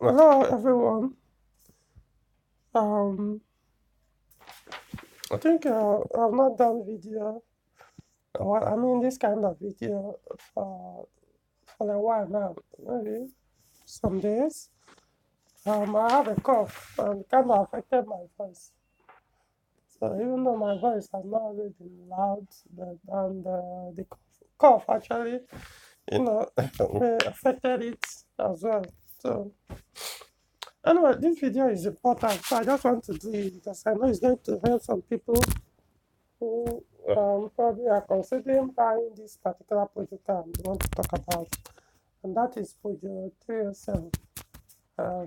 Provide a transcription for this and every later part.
Hello everyone. Um, I think I've not done video. Well, I mean this kind of video for a while now. Maybe some days. I have a cough and kind of affected my voice. So even though my voice has not always been loud, but and the cough actually, affected it as well. So anyway, this video is important. So I just want to do it because I know it's going to help some people who probably are considering buying this particular project I want to talk about, and that is Peugeot 307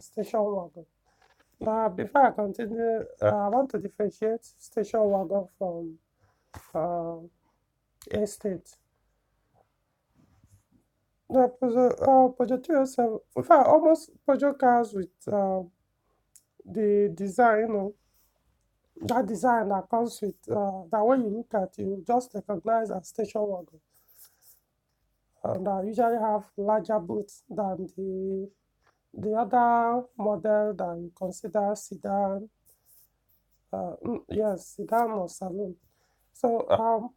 station wagon. Now, before I continue, I want to differentiate station wagon from uh, estate. The Peugeot 307, in fact, almost Peugeot cars with the design, that design that comes with that when you look at, you just recognize as station wagon. And I usually have larger boots than the other model that you consider sedan. Yes, sedan or saloon. So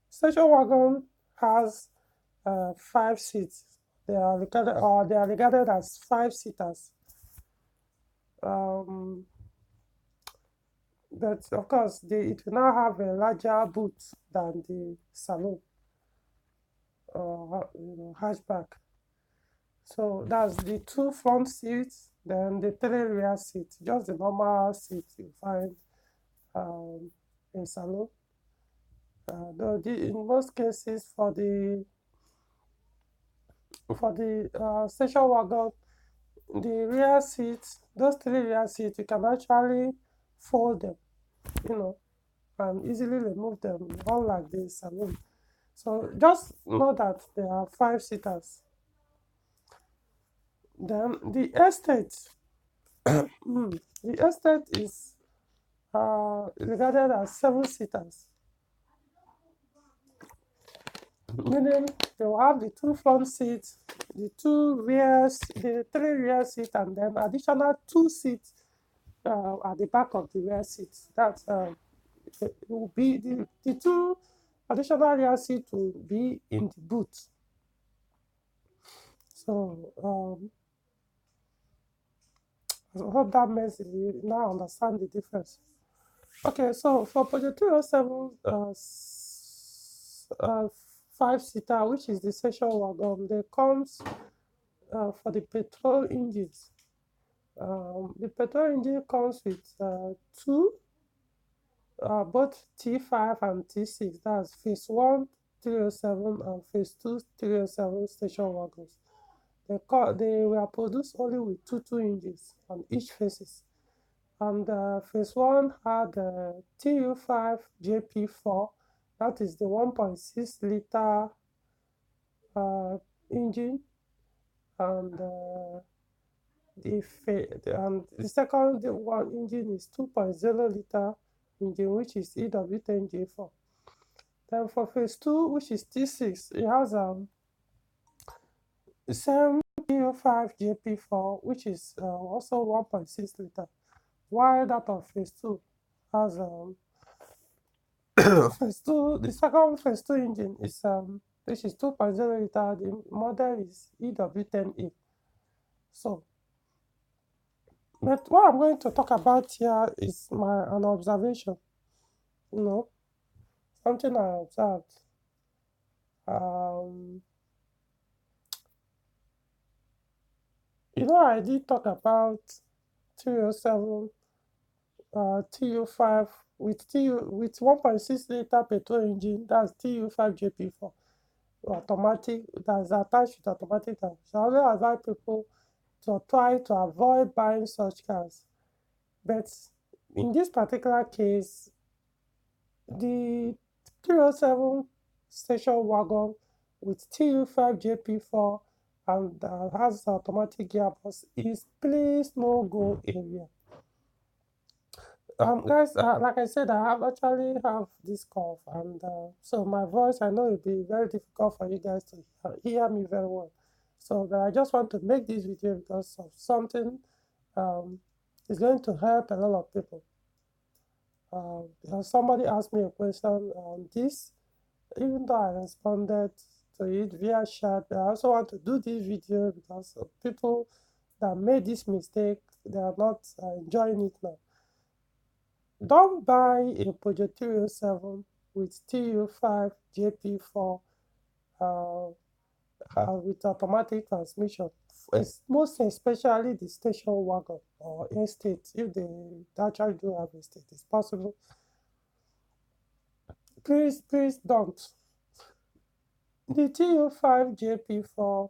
station wagon has 5 seats. They are regarded as 5 seaters. Um, but of course, it will now have a larger boot than the saloon hatchback. So that's the 2 front seats, then the 3 rear seats, just the normal seats you find in saloon. Though in most cases for the station wagon, the rear seats, those 3 rear seats, you can actually fold them, you know, and easily remove them, unlike the saloon. So just know that there are 5 seaters. Then the estate, the estate is regarded as 7 seaters, meaning they will have the 2 front seats, the 3 rear seats, and then additional 2 seats at the back of the rear seats. That it will be the 2 additional rear seats will be in the boot. So I hope that makes you now understand the difference. Okay, so for Peugeot 307 5 seater, which is the station wagon, there comes for the petrol engines. The petrol engine comes with two, both T5 and T6. That's phase one 307 and phase two 307 station wagons. They were produced only with two engines on each phases. And phase one had TU5 JP4, that is the 1.6 liter engine, and the second one engine is 2.0 liter engine, which is EW10J4. Then for phase two, which is T6, it has the same TU5 JP4, which is also 1.6 liter, while that of phase two has phase two, the second phase two engine is which is 2.0 liter. The model is EW10A. So, but what I'm going to talk about here is an observation. Something I observed. Um, I did talk about 307 TU5 with 1.6 liter petrol engine. That's TU5 JP4. Automatic, that's attached with automatic transmission. I always advise people to try to avoid buying such cars. But in this particular case, the 307 station wagon with TU5 JP4 and has automatic gearbox is please no go area. Guys, like I said, I have this cough, and so my voice, I know it'll be very difficult for you guys to hear me very well. So but I just want to make this video because of something um, is going to help a lot of people. Because somebody asked me a question on this, even though I responded to it via chat, I also want to do this video because of people that made this mistake, they are not enjoying it now. Don't buy a Peugeot 307 with TU5 JP4 uh, with automatic transmission. Most especially the station wagon or estate, if they actually do have estate, it's possible. Please don't. The TU5 JP4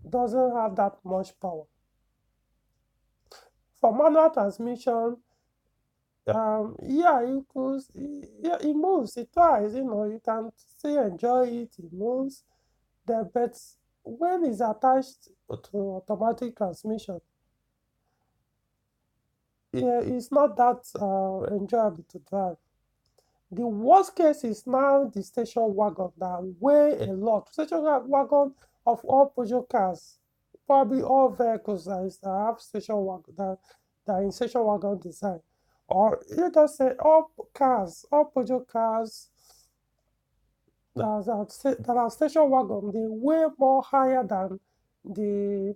doesn't have that much power. For manual transmission, yeah, yeah, it moves, it tries, you can still enjoy it, it moves. But when it's attached to automatic transmission, yeah, it's not that enjoyable to drive. The worst case is now the station wagon that weigh a lot. Station wagon of all Peugeot cars, probably all vehicles that have station wagon that are in station wagon design, or let us say all cars, all Peugeot cars that are station wagon, they weigh more higher than the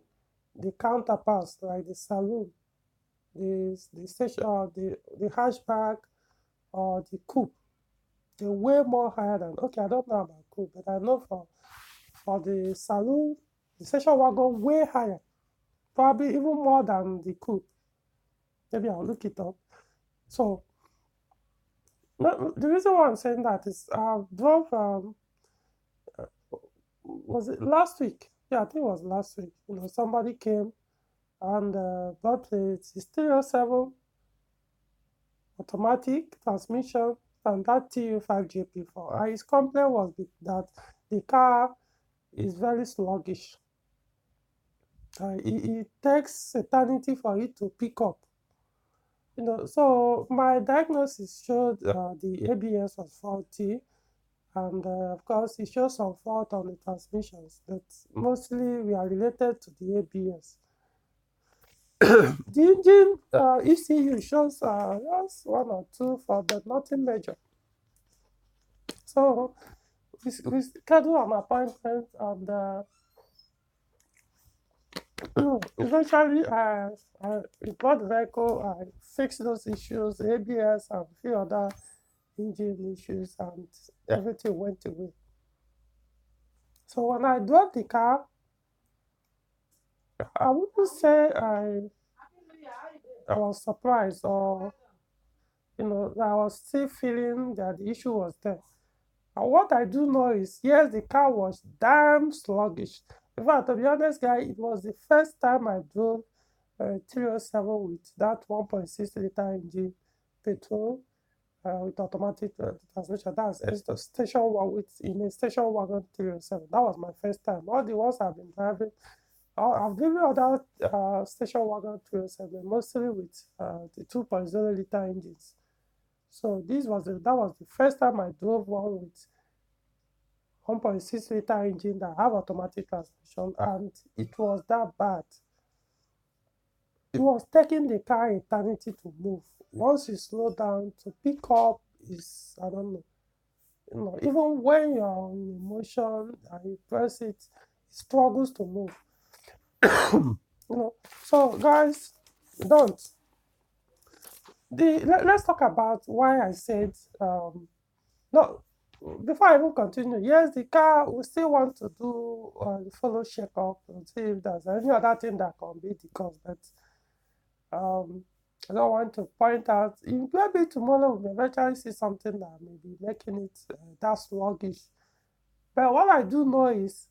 the counterparts like the saloon, the station, the hatchback or the coupe. They way more higher than, okay, I don't know about coupe, but I know for the saloon, the station wagon way higher, probably even more than the coupe. Maybe I'll look it up. So no, the reason why I'm saying that is I drove was it last week? Yeah, I think it was last week. Somebody came and bought the Stereo 7 automatic transmission and that TU5 JP4. And his complaint was that the car is very sluggish. It takes eternity for it to pick up. So my diagnosis showed the ABS was faulty, and of course it shows some fault on the transmissions, but mostly we are related to the ABS. The engine ECU shows just one or two fault, but nothing major. So we schedule an appointment, and eventually we bought the vehicle. I fixed those issues, ABS and a few other engine issues, and everything went away. So when I drove the car, I wouldn't say I was surprised, or I was still feeling that the issue was there. And what I do know is, yes, the car was damn sluggish. In fact, to be honest, guy, it was the first time I drove a 307 with that 1.6-liter engine petrol with automatic transmission. That's a station one in a station wagon 307. That was my first time. All the ones I've been driving, I've driven other station wagon 307, mostly with the 2.0-liter engines. So that was the first time I drove one with 1.6-liter engine that have automatic transmission, and it was that bad. It was taking the car eternity to move. Once you slow down to pick up is, I don't know. Even when you're in motion and you press it, it struggles to move. So guys, don't. Let's talk about why I said no. Before I even continue, yes, the car, we still want to do follow checkup and see if there's any other thing that can be the cause, but I don't want to point out. Maybe tomorrow we may eventually see something that may be making it that sluggish. But what I do know is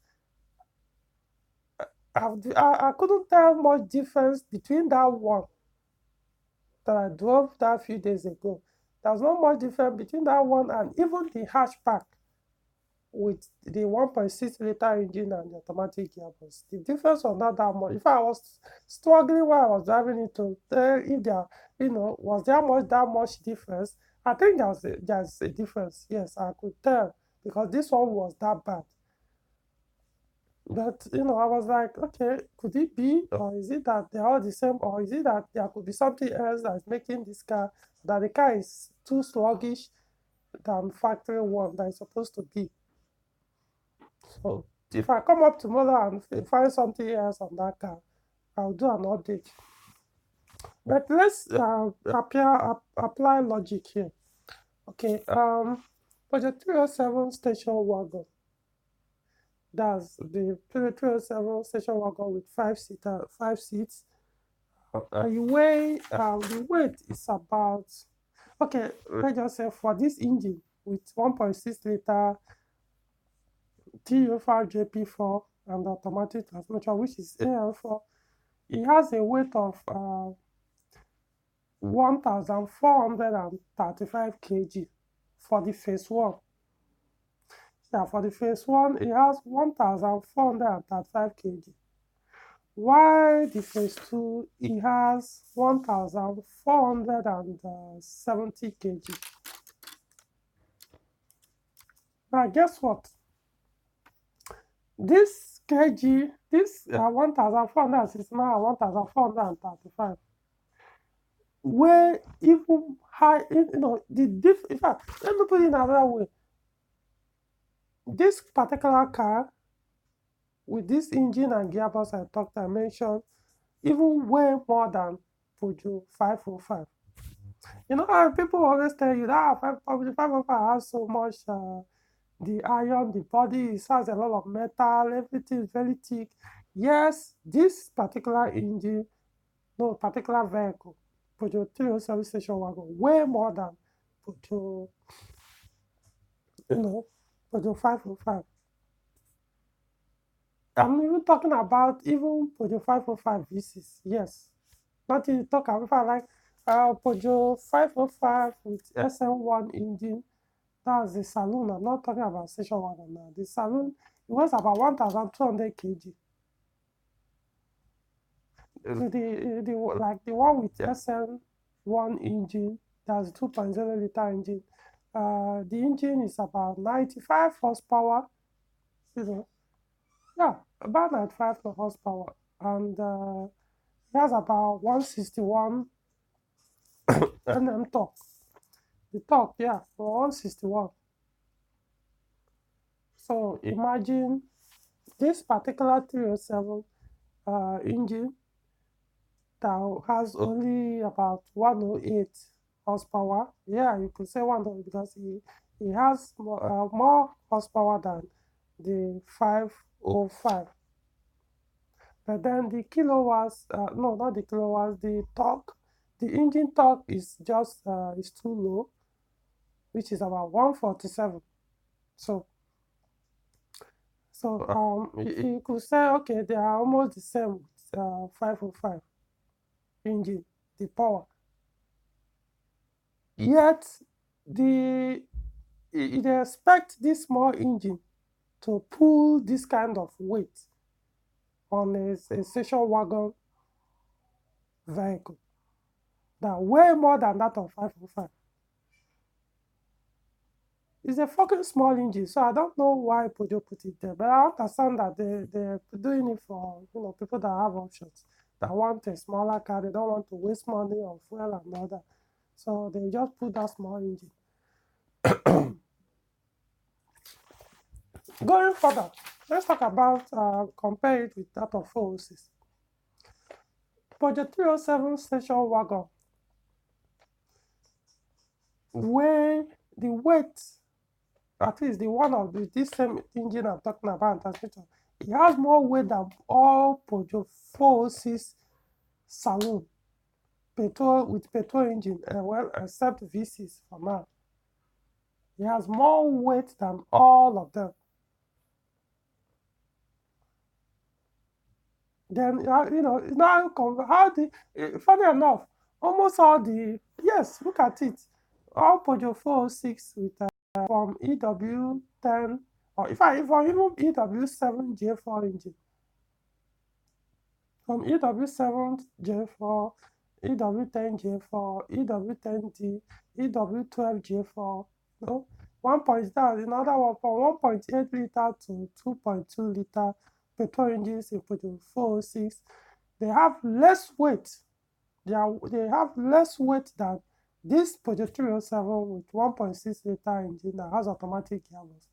I couldn't tell much difference between that one that I drove that few days ago. There's not much difference between that one and even the hatchback with the 1.6-liter engine and the automatic gearbox. The difference was not that much. If I was struggling while I was driving it to tell if there, was there that much difference, I think there's a difference. Yes, I could tell because this one was that bad. But I was like, okay, could it be, or is it that they're all the same, or is it that there could be something else that's making this car, that the car is too sluggish than factory one that is supposed to be. So if I come up tomorrow and find something else on that car, I'll do an update. But let's apply logic here. Okay, for the 307 station wagon, that's the 307 station wagon with five seats. The weight is about, okay, let's just say for this engine with 1.6 liter TU5 JP4 and automatic transmission, which is AL4, it has a weight of 1,435 kg for the phase one. Yeah, for the phase one, it has 1,435 kg. While the phase two, it has 1,470 kg. Now, guess what? This kg, this 1,469 and 1,435, where even high, in fact, let me put it in another way. This particular car with this engine and gearbox I mentioned, even way more than Peugeot 505. People always tell you that 505 has so much the iron, the body, it has a lot of metal, everything is very thick. Yes, this particular engine, no particular vehicle, Peugeot 307 station wagon, way more than Peugeot, you know, Peugeot 505. I'm even talking about even Peugeot 505 V6, yes. Not to talk about like Peugeot 505 with SM1 engine. That's the saloon. I'm not talking about station wagon now. The saloon, it was about 1,200 kg. Like the one with SM1 engine, that's 2.0 liter engine. The engine is about 95 horsepower. You know, yeah, about 95 horsepower, and it has about 161 Nm torque. The torque, yeah, for 161. So imagine this particular 307 engine that has only about 108 horsepower. Yeah, you could say 108 because it has more horsepower than the 505. But then the kilowatts, no, not the kilowatts, the torque, the engine torque is just is too low, which is about 147. So you could say, okay, they are almost the same with 505 engine, the power. Yet the they expect this small engine to pull this kind of weight on a station wagon vehicle that way more than that of 505. It's a fucking small engine, so I don't know why Peugeot put it there. But I understand that they're doing it for people that have options, that want a smaller car. They don't want to waste money on fuel and all that. So they just put that small engine. Going further, let's talk about compare it with that of 406. Peugeot 307 station wagon, where the weight, at least the one of this same engine I'm talking about, transmission, it has more weight than all Peugeot 406 saloon petrol engine, well, except V6 for now. It has more weight than all of them. Then now funny enough, almost all the, yes, look at it, all Peugeot 406 with from EW10, or if I even EW7 J4 engine, from EW7 J4, EW10 J4, EW10D, EW12 J4, you know, 1 point, that another one from 1.8 liter to 2.2 liter petrol engines in Peugeot 406, they have less weight. They have less weight than this Peugeot 307 with 1.6-liter engine that has automatic gearbox.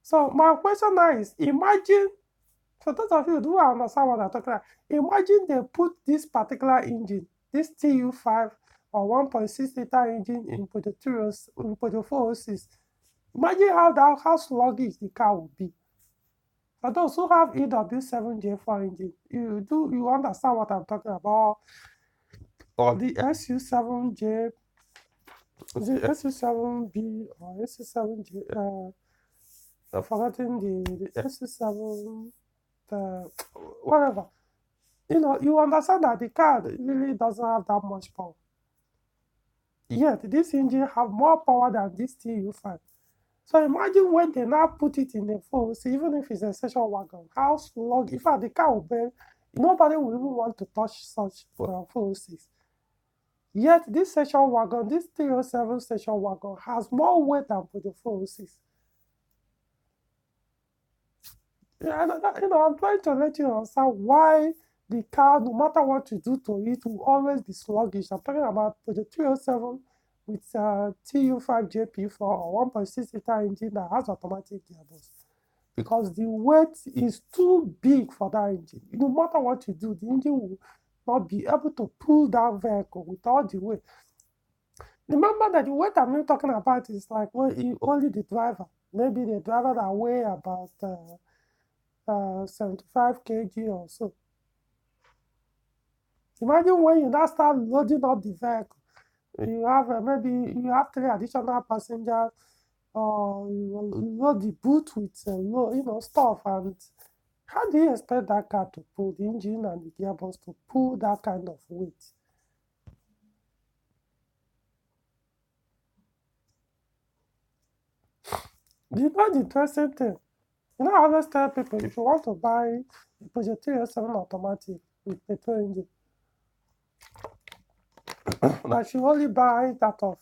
So my question now is, imagine, for those of you who understand what I'm talking about, imagine they put this particular engine, this TU5 or 1.6-liter engine in Peugeot 406. Imagine how sluggish the car would be. For those who have EW7J4 engine, you understand what I'm talking about. Or the SU7J, the SU7B or SU7J, I've forgotten the SU7, whatever. You understand that the car really doesn't have that much power. Yet, this engine have more power than this TU5. So imagine when they now put it in a 406, even if it's a station wagon, how slug, in fact, the car will burn. Nobody will even want to touch such 406. Yet, this station wagon, this 307 station wagon, has more weight than for the 406. Yeah, I'm trying to let you understand why the car, no matter what you do to it, will always be sluggish. I'm talking about the 307 with TU5JP4 or 1.6-liter engine that has automatic gearbox. Because the weight is too big for that engine. No matter what you do, the engine will not be able to pull that vehicle with all the weight. Remember that the weight I'm talking about is like only the driver. Maybe the driver that weigh about 75 kg or so. Imagine when you now start loading up the vehicle. You have maybe you have 3 additional passengers, or you load the boot with stuff. And how do you expect that car to pull the engine and the gearbox to pull that kind of weight? The interesting thing, I always tell people, if you want to buy a Peugeot 307 automatic with petrol engine, I should only buy that of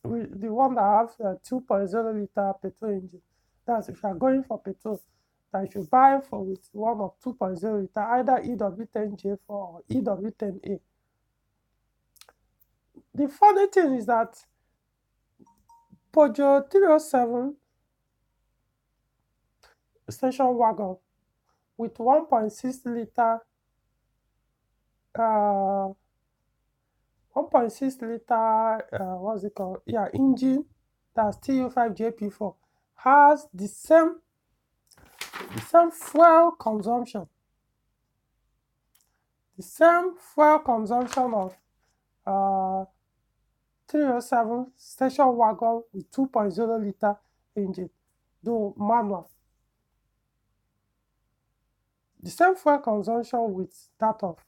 the one that has a 2.0-liter petrol engine. That's if you are going for petrol, that you should buy for with one of 2.0-liter, either EW10J4 or EW10A. The funny thing is that Peugeot 307 station wagon with 1.6-liter 1.6-liter what's it called? Yeah, engine, that's TU5JP4, has the same fuel consumption. The same fuel consumption of 307 station wagon with 2.0-liter engine, though manual. The same fuel consumption with that of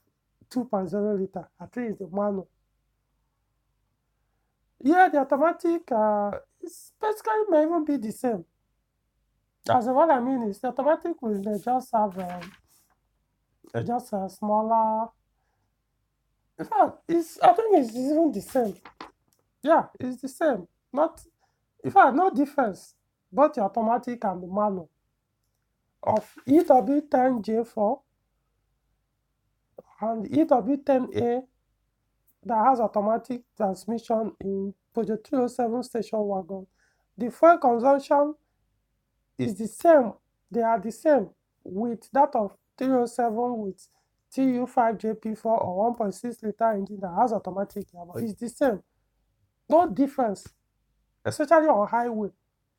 2.0-liter, at least the manual. Yeah, the automatic is basically may even be the same. As what I mean is the automatic will just have just a smaller. In fact, I think it's even the same. Yeah, it's the same. Not, in fact, no difference. Both the automatic and the manual of EW10J4 and EW10A that has automatic transmission in Peugeot 307 station wagon. The fuel consumption is the same. They are the same with that of 307 with TU5JP4 or 1.6-liter engine that has automatic gearbox. It's the same. No difference, especially on highway.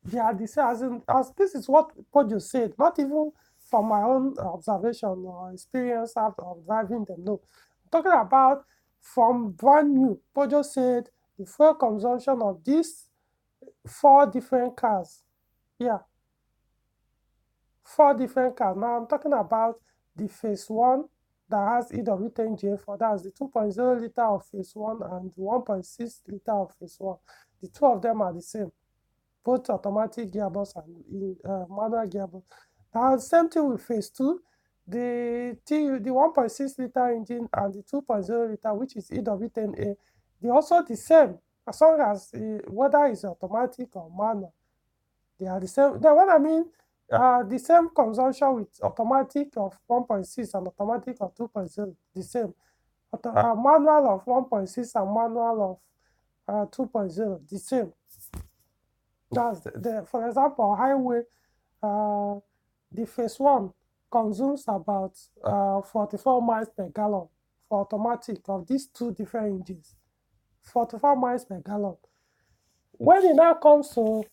They are the same. As this is what Peugeot said, not even from my own observation or experience of driving them. No, I'm talking about from brand new. Peugeot said the fuel consumption of these 4 different cars. Yeah, 4 different cars. Now I'm talking about the phase 1 that has EW10J4. That's the 2.0-liter of phase 1 and the 1.6-liter of phase 1. The 2 of them are the same, both automatic gearbox and manual gearbox. Now, same thing with phase 2. The 1.6-liter engine and the 2.0-liter, which is EW10A, they're also the same, as long as whether it's automatic or manual. They are the same. Then when I mean the same consumption with automatic of 1.6 and automatic of 2.0, the same. Manual of 1.6 and manual of 2.0, the same. That's for example, highway, uh, the phase one consumes about 44 miles per gallon for automatic of these two different engines. 44 miles per gallon. When it now comes to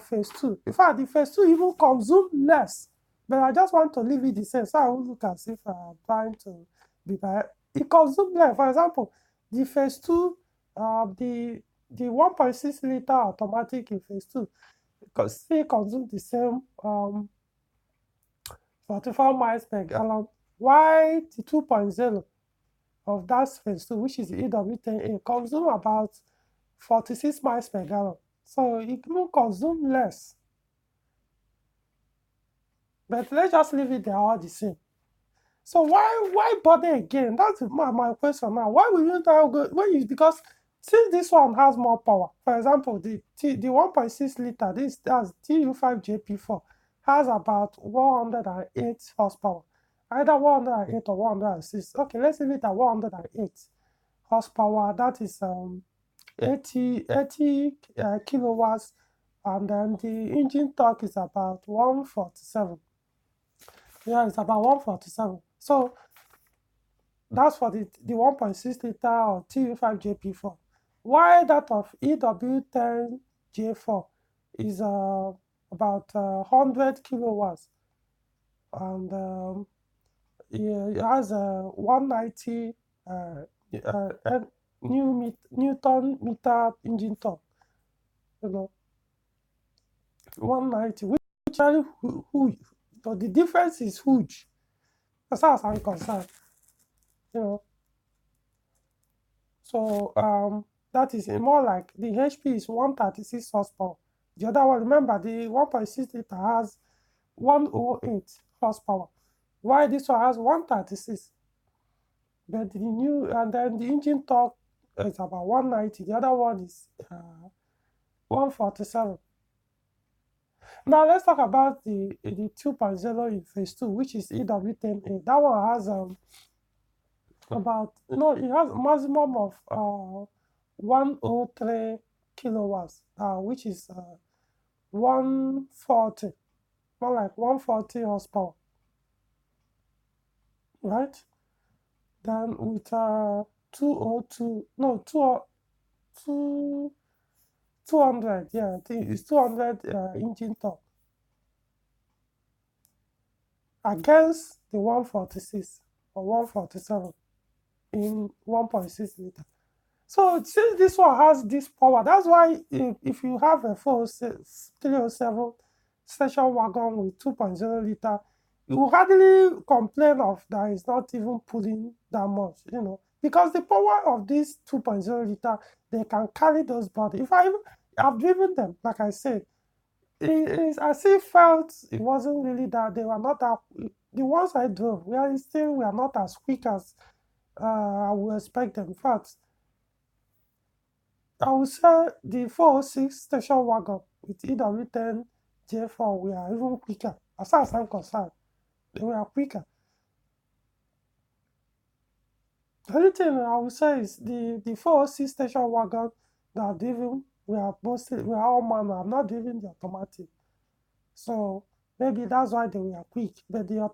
phase two, in fact, the phase two even consume less. But I just want to leave it the same, so I won't look as if I'm trying to be bad. It consumes less. For example, the phase two, the 1.6 liter automatic in phase two, because still consume the same 44 miles per gallon. While the 2.0 of that phase two, which is the EW10A, consume about 46 miles per gallon. So it will consume less. But let's just leave it there all the same. So why bother again? That's my question now. Why will you now go when you because since this one has more power, for example, the 1.6 liter, that's TU5JP4 has about 108 horsepower. Either 108 or 106. Okay, let's leave it at 108 horsepower. That is 80 kilowatts, and then the engine torque is about 147. Yeah, it's about 147. So that's for the 1.6 liter or TU5JP4. Why that of EW10J4 is about 100 kilowatts, and it has a 190 Newton meter engine torque. 190, which actually huge. But the difference is huge. As far as I'm concerned, you know. So that is more like the HP is 136 horsepower. The other one, remember, the 1.6 liter has 108 horsepower. Why this one has 136? But the new, and then the engine torque is about 190. The other one is 147. Now let's talk about the 2.0 in phase 2, which is EW10A. That one has about, it has maximum of 103 kilowatts, which is 140, more like 140 horsepower, right? Then with 202, no, 200, yeah, I think it's 200 engine torque against the 146 or 147 in 1.6 liter. So since this one has this power, that's why if you have a 307 station wagon with 2.0 liter, you hardly complain of that it's not even pulling that much, because the power of this 2.0 liter, they can carry those bodies. I've driven them, like I said, I still felt it wasn't really that they were not that. The ones I drove, we are not as quick as I would expect them. In fact, I would say the 406 station wagon with EW10 J4, we are even quicker. As far as I'm concerned, they were quicker. The only thing I would say is the 406 station wagon that I've driven, we are all manual. I'm not driving the automatic. So maybe that's why they were quick. But the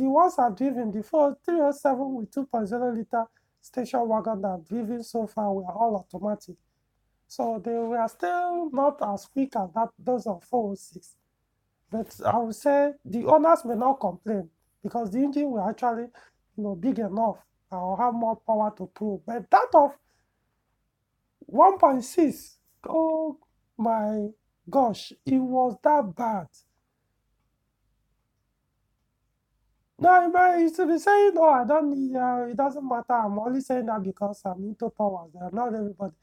ones I've driven, the 307 with 2.0 liter station wagon that I've driven so far were all automatic. So they were still not as quick as those of 406. But I would say the owners may not complain because the engine will actually, big enough or have more power to pull. But that of 1.6, oh my gosh, it was that bad. No, you should be saying, "Oh, I don't need. It doesn't matter." I'm only saying that because I'm into powers. Not everybody.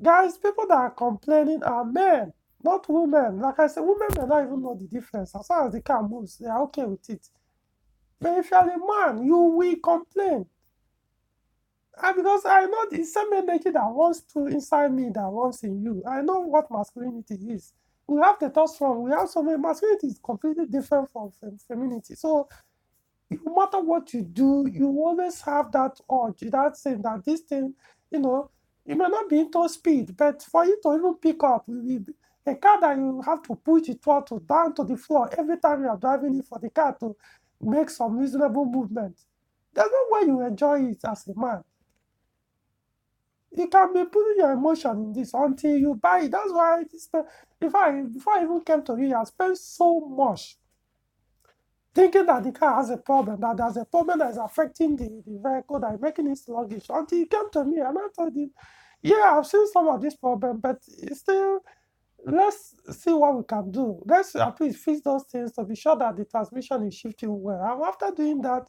Guys, people that are complaining are men, not women. Like I said, women may not even know the difference. As far as the car moves, they are okay with it. But if you're a man, you will complain. And because I know the same energy that wants to inside me that wants in you. I know what masculinity is. we have testosterone, we have so many. Masculinity is completely different from femininity. So no matter what you do, you always have that urge, that thing, that this thing, you know, you may not be into speed, but for you to even pick up, a car that you have to push the throttle down to the floor every time you are driving it for the car to make some reasonable movement. There's no way you enjoy it as a man. You can be putting your emotion in this until you buy it. That's why if I before I even came to you, I spent so much thinking that the car has a problem, that there's a problem that is affecting the vehicle, that is making it sluggish. Until he came to me and I told him, yeah, I've seen some of this problem, but it's still, let's see what we can do. Let's at least fix those things to be sure that the transmission is shifting well. And after doing that,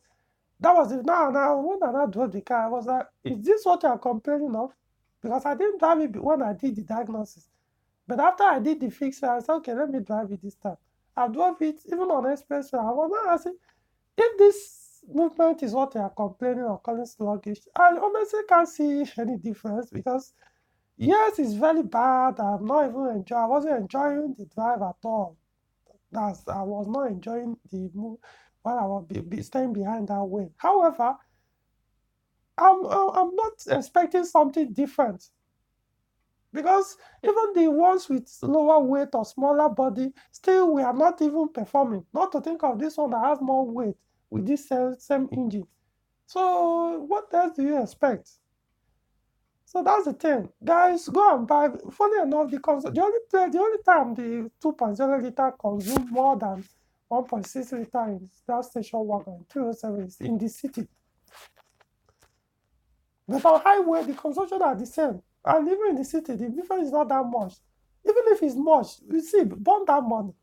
that was it. Now, when I now drove the car, I was like, is this what you're complaining of? Because I didn't drive it when I did the diagnosis. But after I did the fix, I said, okay, let me drive it this time. I drove it even on expressway. I was not asking if this movement is what they are complaining or calling sluggish. I honestly can't see any difference because yes, it's very bad. I wasn't enjoying the drive at all. I was not enjoying the move while I was staying behind that wheel. However, I'm not expecting something different because even the ones with lower weight or smaller body, still we are not even performing. Not to think of this one that has more weight with this same engine. So what else do you expect? So that's the thing. Guys, go and buy. Funny enough, the only time the 2.0 liter consume more than 1.6 liter in that station wagon 307 is in the city. But on highway, the consumption are the same. And even in the city, the difference is not that much. Even if it's much, you see, burn that money.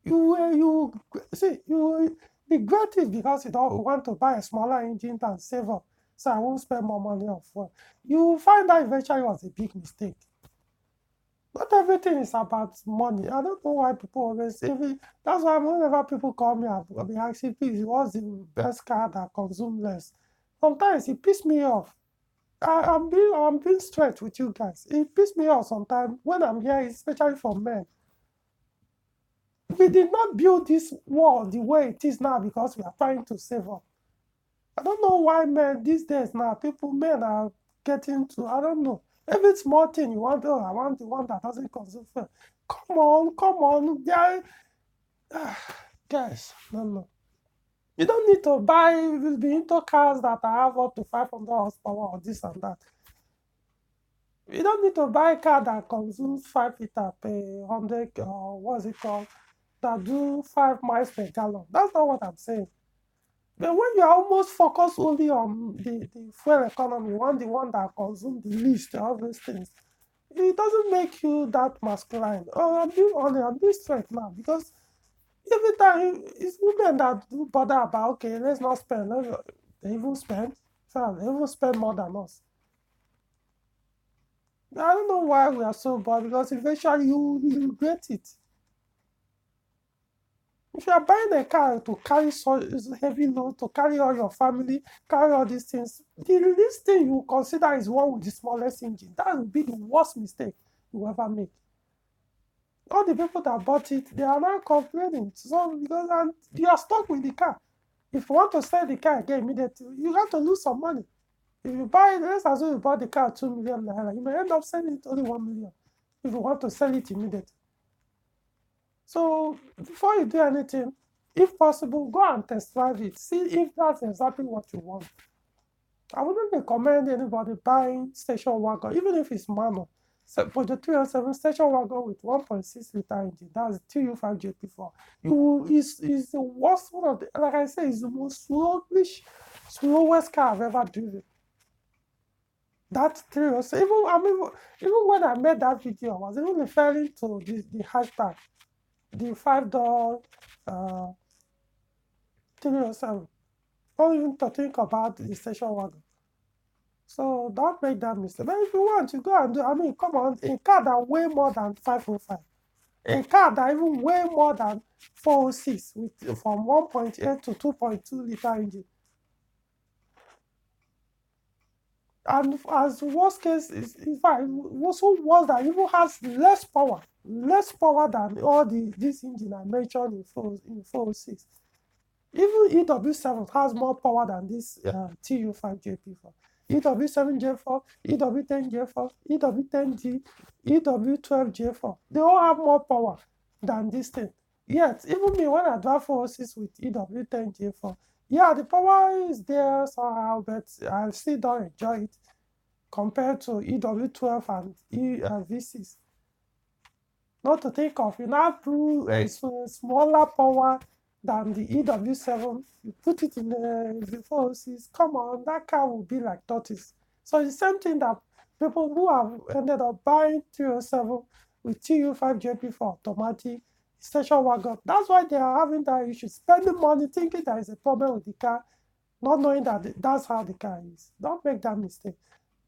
You see, you regret it because you don't want to buy a smaller engine and save up. So I won't spend more money on fuel. You find that eventually was a big mistake. Not everything is about money. I don't know why people always even that's why whenever people call me, I'll be asking, please, what's the best car that consumes less? Sometimes it pisses me off. I'm being straight with you guys. It pisses me off sometimes when I'm here, especially for men. We did not build this world the way it is now because we are trying to save up. I don't know why men these days now, men are getting to, I don't know. Every small thing you want, oh, I want the one that doesn't consume fuel. Come on, guys, no. You don't need to be into cars that have up to 500 horsepower or this and that. You don't need to buy a car that consumes 5 liter per 100, what's it called, that do 5 miles per gallon. That's not what I'm saying. But when you are almost focused only on the fuel economy, the one that consumes the least, all those things, it doesn't make you that masculine. Oh, I'm being straight now because every time it's women that do bother about, okay, let's not spend. They even spend. So they even spend more than us. I don't know why we are so bad because eventually you regret it. If you are buying a car to carry so heavy load, to carry all your family, carry all these things, the least thing you consider is one with the smallest engine. That would be the worst mistake you ever make. All the people that bought it, they are now complaining. So because and you are stuck with the car. If you want to sell the car again immediately, you have to lose some money. If you buy, let's assume you bought the car 2 million naira, you may end up selling it only 1 million if you want to sell it immediately. So before you do anything, if possible, go and test drive it. See if that's exactly what you want. I wouldn't recommend anybody buying station wagon, even if it's manual. So for the 307 station wagon with 1.6 liter engine, that's TU5 JP4. Is the worst one of the, like I say, is the most slowest car I've ever driven. That 307, even when I made that video, I was even referring to the hashtag, the 5 door 307. Don't even to think about the station wagon. So don't make that mistake. But if you want to go and do, come on, a car that weigh more than 505, a car that even weigh more than 406 with from 1.8 to 2.2 liter engine. And as worst case is in fact also worse that even has less power than all this engine I mentioned in 406. Even EW7 has more power than this TU5JP4. EW7J4, EW10J4, EW10G, EW12J4. They all have more power than this thing. Yet, even me, when I drive 406 with EW10J4, yeah, the power is there somehow, but I still don't enjoy it compared to EW12 and V6. Not to think of, you now do a smaller power than the EW7, you put it in the 406, come on, that car will be like tortoise. So it's the same thing that people who have ended up buying 307 with TU5JP for automatic station wagon, that's why they are having that issue, spending money thinking there is a problem with the car, not knowing that that's how the car is. Don't make that mistake.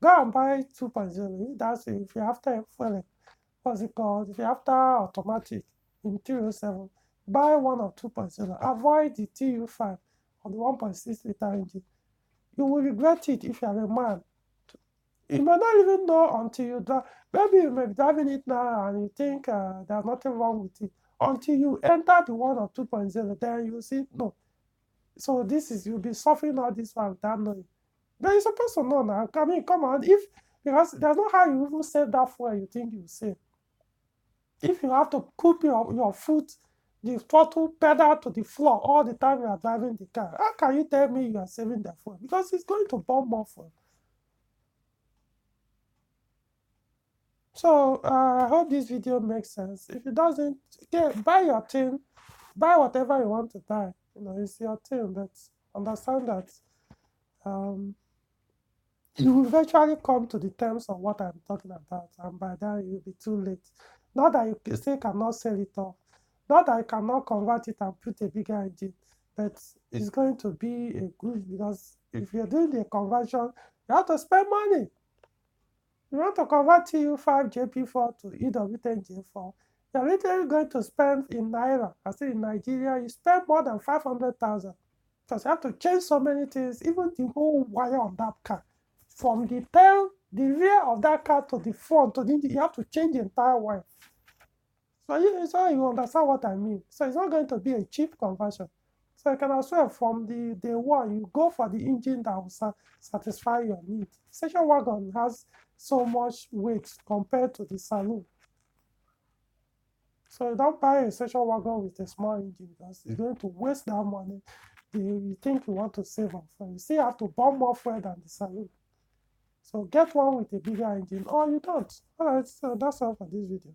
Go and buy 2.0. That's if you're after fuel, what's it called? If you're after automatic in 307, buy 1 or 2.0. Avoid the TU5 or the 1.6 liter engine. You will regret it if you're a man. You may not even know until you drive. Maybe you may be driving it now and you think there's nothing wrong with it. Until you enter the 1 or 2.0, then you see, no. So this is, you'll be suffering all this while without knowing. But you're supposed to know now. I mean, come on. Because there's no how you even save that fuel you think you save. If you have to put your foot, the throttle pedal to the floor all the time you are driving the car, how can you tell me you are saving the fuel? Because it's going to burn more fuel. So I hope this video makes sense. If it doesn't, buy your thing, buy whatever you want to buy. It's your thing, but understand that you will eventually come to the terms of what I'm talking about, and by then it will be too late. Not that you still cannot sell it off, not that you cannot convert it and put a bigger engine, but it's going to be a good, because if you're doing the conversion, you have to spend money. You want to convert TU5JP4 to EW10J4, you're literally going to spend in Naira. I say in Nigeria, you spend more than 500,000 because you have to change so many things, even the whole wire on that car. From the tail, the rear of that car to the front, to the engine, you have to change the entire wire. So you understand what I mean. So it's not going to be a cheap conversion. So you can as well, from the day one, you go for the engine that will satisfy your needs. Station wagon has so much weight compared to the saloon. So you don't buy a station wagon with a small engine because it's going to waste that money. You think you want to save on fuel. You still have to burn more fuel than the saloon. So get one with a bigger engine, or you don't. Alright, so that's all for this video.